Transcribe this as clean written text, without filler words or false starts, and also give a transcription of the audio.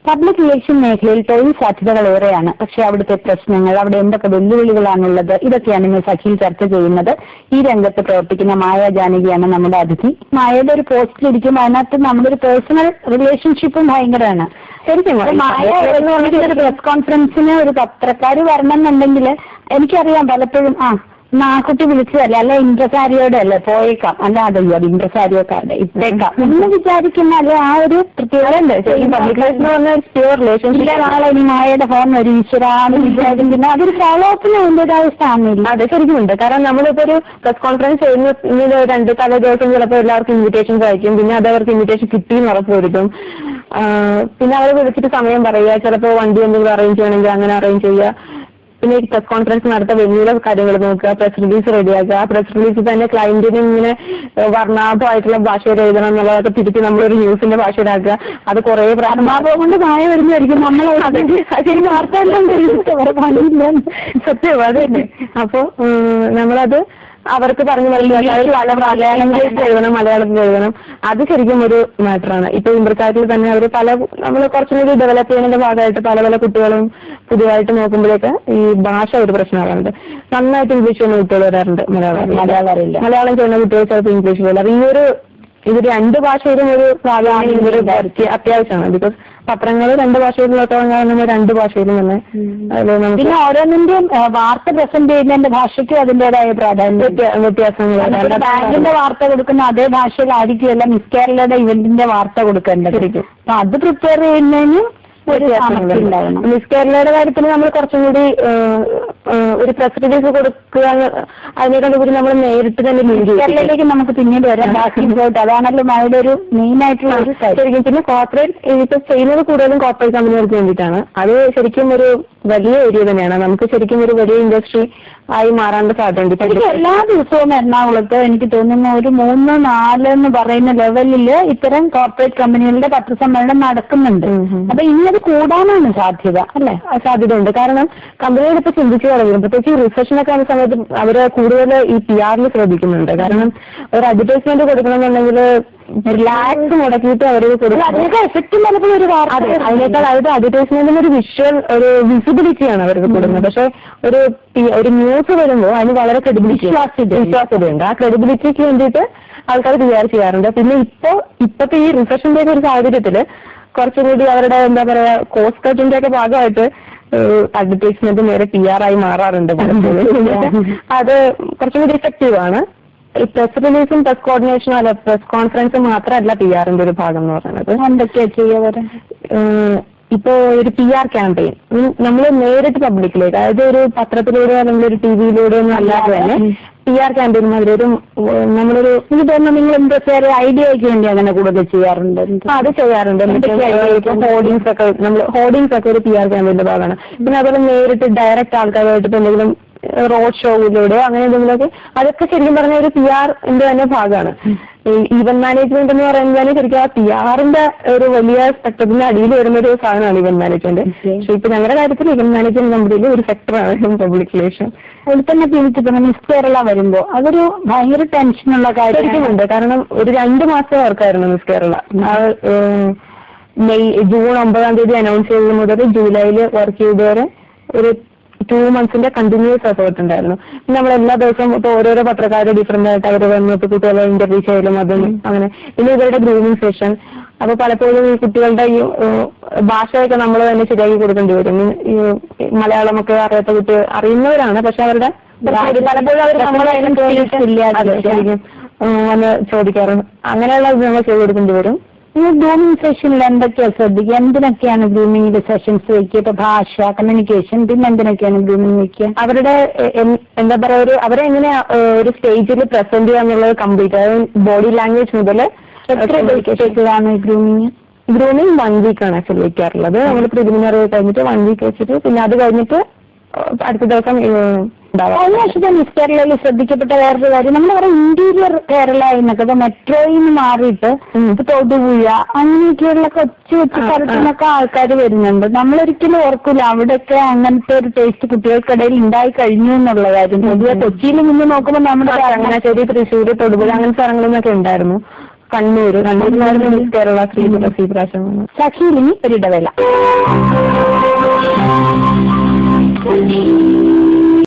Public relation മേഖലയിൽ തൊഴിൽ സാധ്യതകൾ ഏറെയാണ്. പക്ഷെ അവിടുത്തെ പ്രശ്നങ്ങൾ, അവിടെ എന്തൊക്കെ വെല്ലുവിളികളാണുള്ളത്, ഇതൊക്കെയാണ് ഇന്ന് സഖിയിൽ ചർച്ച ചെയ്യുന്നത്. ഈ രംഗത്ത് പ്രവർത്തിക്കുന്ന മായ ജാനകിയാണ് നമ്മുടെ അതിഥി. മായയുടെ ഒരു പോസ്റ്റിലിരിക്കുമ്പോൾ അതിനകത്ത് നമ്മുടെ ഒരു പേഴ്സണൽ റിലേഷൻഷിപ്പും ഭയങ്കരമാണ്. ശരിക്കും മായ ഒരു പ്രസ് കോൺഫറൻസിന് ഒരു പത്രക്കാര് വരണം എന്നുണ്ടെങ്കിൽ എനിക്കറിയാം പലപ്പോഴും കുട്ടി വിളിച്ചതല്ലേ, അല്ലെ ഇംപ്രസാരിയോടെ അല്ലേ പോയേക്കാം, അല്ല അതയ്യോ അത് ഇംപ്രസാരിയോക്കാരുടെ ഇട്ടേക്കാം എന്ന് വിചാരിക്കുന്ന അല്ലെ ആ ഒരു നാളെ ഇനി മായയുടെ ഫോൺ ഒരു ഈശ്വരാന്ന് വിചാരിക്കുന്ന അതൊരു ഫോളോ അപ്പിന് അതിൻ്റെതായ സ്ഥാനമില്ല. അത് ശരിക്കുമുണ്ട്. കാരണം നമ്മളിപ്പോ ഒരു പ്രസ് കോൺഫറൻസ് ചെയ്യുന്ന തലേ ദിവസം ചിലപ്പോൾ എല്ലാവർക്കും ഇൻവിറ്റേഷൻസ് അയക്കും. പിന്നെ അത് അവർക്ക് ഇൻവിറ്റേഷൻ കിട്ടിയെന്ന് ഉറപ്പുവരുത്തും. പിന്നെ അവരെ വിളിച്ചിട്ട് സമയം പറയുക, ചിലപ്പോൾ വണ്ടി എന്തെങ്കിലും അറേഞ്ച് ചെയ്യണമെങ്കിൽ അങ്ങനെ അറേഞ്ച് ചെയ്യുക. പിന്നെ ഈ പ്രസ് കോൺഫറൻസ് നടത്ത വെന്യൂലെ കാര്യങ്ങൾ നോക്കുക, പ്രസ് റിലീസ് റെഡിയാക്കുക. ആ പ്രസ് റിലീസ് തന്നെ ക്ലയന്റിന് ഇങ്ങനെ വർണ്ണാഭമായിട്ടുള്ള ഭാഷയിൽ എഴുതണം എന്നുള്ളതൊക്കെ തിരിച്ച് നമ്മളൊരു ന്യൂസിന്റെ ഭാഷയിലാക്കുക. അത് കുറെ വർണ്ണാഭം കൊണ്ട് മായ വരുന്നതായിരിക്കും നമ്മൾ സത്യം അത് തന്നെ. അപ്പൊ നമ്മളത് അവർക്ക് പറഞ്ഞു മലയാളത്തിൽ എഴുതണം. അത് ശരിക്കും ഒരു മാറ്ററാണ്. ഇപ്പൊ ഇംപ്രസാരിയിൽ തന്നെ അവർ നമ്മൾ കുറച്ചും കൂടി ഡെവലപ്പ് ചെയ്യുന്നതിന്റെ ഭാഗമായിട്ട് പല കുട്ടികളും പുതിയതായിട്ട് നോക്കുമ്പോഴേക്ക് ഈ ഭാഷ ഒരു പ്രശ്നമാകാറുണ്ട്. നന്നായിട്ട് ഇംഗ്ലീഷ് ചെയ്യുന്ന കുട്ടികൾ വരാറുണ്ട്, മലയാളം ചെയ്യുന്ന കുട്ടികൾ ചിലപ്പോൾ ഇംഗ്ലീഷ് പോലെ. ഇത് രണ്ട് ഭാഷയിലും ഒരു പ്രാധാന്യം അത്യാവശ്യമാണ്. ബിക്കോസ് പത്രങ്ങൾ രണ്ട് ഭാഷയിലുള്ള രണ്ട് ഭാഷയിലും തന്നെ. പിന്നെ ഓരോന്നിന്റെയും വാർത്ത പ്രസന്റ് ചെയ്യുന്നതിന്റെ ഭാഷയ്ക്കും അതിന്റേതായ പ്രാധാന്യം വ്യത്യാസങ്ങൾ. ബാങ്കിന്റെ വാർത്ത കൊടുക്കുന്ന അതേ ഭാഷയിലായിരിക്കുമല്ല മിസ് കേരളയുടെ ഇവന്റിന്റെ വാർത്ത കൊടുക്കേണ്ടതായിരിക്കും. അപ്പൊ അത് പ്രിപ്പയർ ചെയ്യുന്നതിന് മിസ് കേരളയുടെ കാര്യത്തിൽ നമ്മൾ കുറച്ചും കൂടി ഒരു പ്രസ് റിലീസ് കൊടുക്കുക, അതിനേക്കാളുപരി നമ്മൾ നേരിട്ട് തന്നെ കേരളയിലേക്ക് നമുക്ക് പിന്നീട് വരാം. അതാണല്ലോ മായയുടെ ഒരു മെയിൻ ആയിട്ടുള്ള ഒരു ശരിക്കും. പിന്നെ കോർപ്പറേറ്റ് ഇപ്പൊ ചെയ്യുന്നത് കൂടുതലും കോർപ്പറേറ്റ് കമ്പനികൾക്ക് വേണ്ടിയിട്ടാണ്. അത് ശരിക്കും ഒരു വലിയ ഏരിയ തന്നെയാണ്. നമുക്ക് ശരിക്കും ഒരു വലിയ ഇൻഡസ്ട്രി ആയി മാറാണ്ട് സാധ്യതയുണ്ട്. എല്ലാ ദിവസവും എറണാകുളത്ത് എനിക്ക് തോന്നുന്നു ഒരു 3-4 എന്ന് പറയുന്ന ലെവലില് ഇത്തരം കോർപ്പറേറ്റ് കമ്പനികളുടെ പത്രസമ്മേളനം നടക്കുന്നുണ്ട്. അപ്പൊ ഇന്നത് കൂടാനാണ് സാധ്യത, അല്ലെ? സാധ്യത ഉണ്ട്. കാരണം കമ്പനികൾ ഇപ്പൊ ചിന്തിച്ചു തുടങ്ങും. പ്രത്യേകിച്ച് റിസഷനൊക്കെ ആവുന്ന സമയത്ത് അവര് കൂടുതൽ ഈ PR ശ്രദ്ധിക്കുന്നുണ്ട്. കാരണം ഒരു അഡ്വർടൈസ്മെന്റ് കൊടുക്കണമെന്നുണ്ടെങ്കിൽ റിലാക്സ് മുടക്കിയിട്ട് അവർക്ക് കൊടുക്കും. അതിനേക്കാൾ അവരുടെ അഡ്വർടൈസ്മെന്റിന് ഒരു വിഷ്വൽ ഒരു വിസിബിലിറ്റിയാണ് അവർക്ക് കൊടുക്കുന്നത്. പക്ഷെ ഒരു ന്യൂസ് വരുമ്പോൾ അതിന് വളരെ വിശ്വാസ്യതയുണ്ട്. ആ ക്രെഡിബിലിറ്റിക്ക് വേണ്ടിയിട്ട് ആൾക്കാർ PR ചെയ്യാറുണ്ട്. പിന്നെ ഇപ്പത്തെ ഈ റിസഷന്റെ ഒരു സാഹചര്യത്തില് കുറച്ചും കൂടി അവരുടെ എന്താ പറയാ കോസ്റ്റ് കട്ടിന്റെ ഒക്കെ ഭാഗമായിട്ട് അഡ്വർടൈസ്മെന്റ് നേരെ PR ആയി മാറാറുണ്ട്. അത് കുറച്ചും കൂടി ഇഫക്റ്റീവ് ആണ്. ഈ പ്രസ് റിലീസും പ്രസ് കോർഡിനേഷനും അല്ല പ്രസ് കോൺഫറൻസും മാത്രമല്ല PR-ന്റെ ഒരു ഭാഗം എന്ന് പറയുന്നത്. എന്തൊക്കെയാ ചെയ്യാറ്? ഇപ്പോ ഒരു PR ക്യാമ്പയിൻ നമ്മൾ നേരിട്ട് പബ്ലിക്കിലേക്ക്, അതായത് ഒരു പത്രത്തിലൂടെ അല്ലെങ്കിൽ ഒരു TV-യിലൂടെ ഒന്നും അല്ലാതെ തന്നെ PR ക്യാമ്പയിൻ മാതിരി നമ്മളൊരു എനിക്ക് തോന്നുന്നു നിങ്ങൾ എന്താ ഐഡിയയ്ക്ക് വേണ്ടി അങ്ങനെ കൂടുതൽ ചെയ്യാറുണ്ട്. അത് ചെയ്യാറുണ്ട്. ഹോർഡിങ്സ് ഒക്കെ ഒരു PR ക്യാമ്പയിന്റെ ഭാഗമാണ്. പിന്നെ അതുപോലെ നേരിട്ട് ഡയറക്റ്റ് ആൾക്കാരുമായിട്ട് എന്തെങ്കിലും റോഡ് ഷോയിലൂടെ അങ്ങനെ എന്തെങ്കിലുമൊക്കെ അതൊക്കെ ശരിക്കും പറഞ്ഞ ഒരു PR-ന്റെ തന്നെ ഭാഗമാണ്. ഈവന്റ് മാനേജ്മെന്റ് എന്ന് പറയുന്നത് ശരിക്കും ആ PR-ന്റെ ഒരു വലിയ സ്പെക്ട്രത്തിന്റെ അടിയിൽ വരുന്ന ഒരു സാധനമാണ് ഈവന്റ് മാനേജ്മെന്റ്. പക്ഷെ ഇപ്പൊ ഞങ്ങളുടെ കാര്യത്തിൽ ഈവന്റ് മാനേജ്മെന്റ് നമ്മുടെ ഒരു സെക്ടറാണ് പബ്ലിക് റിലേഷൻ. അതിൽ തന്നെ പിന്നെ മിസ് കേരള വരുമ്പോ അതൊരു ഭയങ്കര ടെൻഷനുള്ള കാര്യമുണ്ട്. കാരണം ഒരു 2 മാസത്തെ വർക്കായിരുന്നു മിസ് കേരള. ജൂൺ 9-ാം തീയതി അനൗൺസ് ചെയ്തത് മുതൽ ജൂലൈയിൽ വർക്ക് ചെയ്തവരെ ഒരു 2 months കണ്ടിന്യൂസ് എഫേർട്ട് ഉണ്ടായിരുന്നു. പിന്നെ നമ്മൾ എല്ലാ ദിവസവും ഇപ്പൊ ഓരോരോ പത്രക്കാരെ ഡിഫറെന്റ് ആയിട്ട് അവർ വന്നിട്ട് കുട്ടികളെ ഇന്റർവ്യൂ ചെയ്യലും അതും അങ്ങനെ. പിന്നെ ഇവരുടെ ഗ്രൂമിംഗ് സെഷൻ. അപ്പൊ പലപ്പോഴും ഈ കുട്ടികളുടെ ഈ ഭാഷയൊക്കെ നമ്മൾ തന്നെ ശരിയാക്കി കൊടുക്കേണ്ടി വരും. ഈ മലയാളമൊക്കെ അറിയാത്ത കുട്ടികൾ അറിയുന്നവരാണ്, പക്ഷെ അവരുടെ പലപ്പോഴും അവർ വന്ന് ചോദിക്കാറുണ്ട്. അങ്ങനെയുള്ള നമ്മൾ ചെയ്ത് കൊടുക്കേണ്ടി വരും. ഗ്രൂമിംഗ് സെഷനിൽ എന്തൊക്കെയാ ശ്രദ്ധിക്കുക? എന്തിനൊക്കെയാണ് ഗ്രൂമിംഗിന്റെ സെഷൻസ് വെക്കുക? ഇപ്പൊ ഭാഷ, കമ്മ്യൂണിക്കേഷൻ, പിന്നെ എന്തിനൊക്കെയാണ് ഗ്രൂമിംഗ് വെക്കുക? അവരുടെ എന്താ പറയാ അവരെ എങ്ങനെ ഒരു സ്റ്റേജിൽ പ്രസന്റ് ചെയ്യുക എന്നുള്ളത് കംപ്ലീറ്റ്, അതായത് ബോഡി ലാംഗ്വേജ് മുതൽ ഗ്രൂമിംഗ് 1 week ആണ് ആക്ച്വലി വെക്കാറുള്ളത്. നമ്മൾ പ്രിലിമിനറി കഴിഞ്ഞിട്ട് 1 week വെച്ചിട്ട് പിന്നെ അത് കഴിഞ്ഞിട്ട് അടുത്ത ദിവസം കഴിഞ്ഞ വർഷത്തെ മിസ് കേരളയിൽ ശ്രദ്ധിക്കപ്പെട്ട വേറൊരു കാര്യം, നമ്മൾ പറയാം ഇന്റീരിയർ കേരള എന്നൊക്കെ മെട്രോയിൽ നിന്ന് മാറിയിട്ട് തൊടുപുഴ അങ്ങനെയൊക്കെയുള്ള കൊച്ചു സ്ഥലത്തു നിന്നൊക്കെ ആൾക്കാർ വരുന്നുണ്ട്. നമ്മളൊരിക്കലും ഓർക്കൂല അവിടെയൊക്കെ അങ്ങനത്തെ ഒരു ടേസ്റ്റ് കുട്ടികൾക്കിടയിൽ ഉണ്ടായി കഴിഞ്ഞു എന്നുള്ള കാര്യം. പൊതുവെ കൊച്ചിയിൽ നിന്ന് നോക്കുമ്പോൾ നമ്മുടെ ചങ്ങനാശ്ശേരി, തൃശ്ശൂർ, തൊടുപുഴ അങ്ങനത്തെ സ്ഥലങ്ങളിൽ നിന്നൊക്കെ ഉണ്ടായിരുന്നു. കണ്ണൂരിലായിരുന്നു മിസ് കേരള ശ്രീ പ്രാവശ്യം. സഖിയിലിനി ഒരിടവേള.